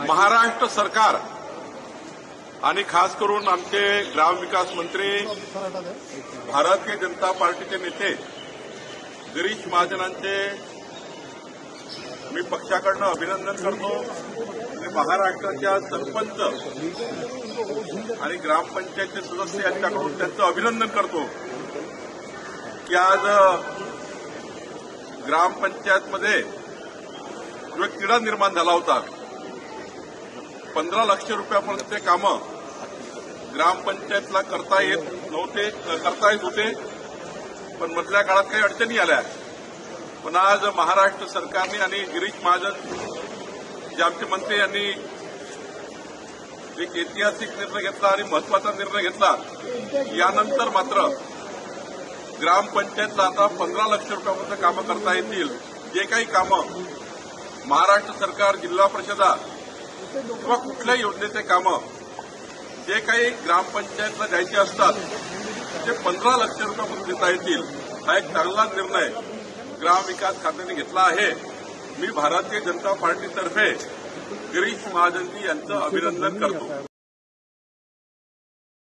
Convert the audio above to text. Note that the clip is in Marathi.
महाराष्ट्र सरकार आणि खास करून आमचे ग्रामविकास मंत्री भारतीय जनता पार्टीचे नेते गिरीश महाजनांचे मी पक्षाकडनं अभिनंदन करतो आणि महाराष्ट्राच्या सरपंच आणि ग्रामपंचायतचे सदस्य यांच्याकडून त्यांचं अभिनंदन करतो की आज ग्रामपंचायतमध्ये जो एक तिढा निर्माण झाला होता 15 लाख रुपयापर्यंतचे कामं ग्रामपंचायतला करता येत होते पण मधल्या काळात काही अडचणी आल्या पण आज महाराष्ट्र सरकारने आणि गिरीश महाजन जे आमचे मंत्री यांनी एक ऐतिहासिक निर्णय घेतला आणि महत्वाचा निर्णय घेतला यानंतर मात्र ग्रामपंचायतला आता 15 लाख रुपयापर्यंत कामं करता येतील। जे काही कामं महाराष्ट्र सरकार जिल्हा परिषदा किंवा कुठल्याही योजनेचे कामं जे काही ग्रामपंचायतला द्यायचे असतात ते 15 लाख रुपयापर्यंत देता येतील। हा एक चांगला निर्णय ग्रामविकास खात्याने घेतला आहे। मी भारतीय जनता पार्टीतर्फे गिरीश महाजनजी यांचं अभिनंदन करतो।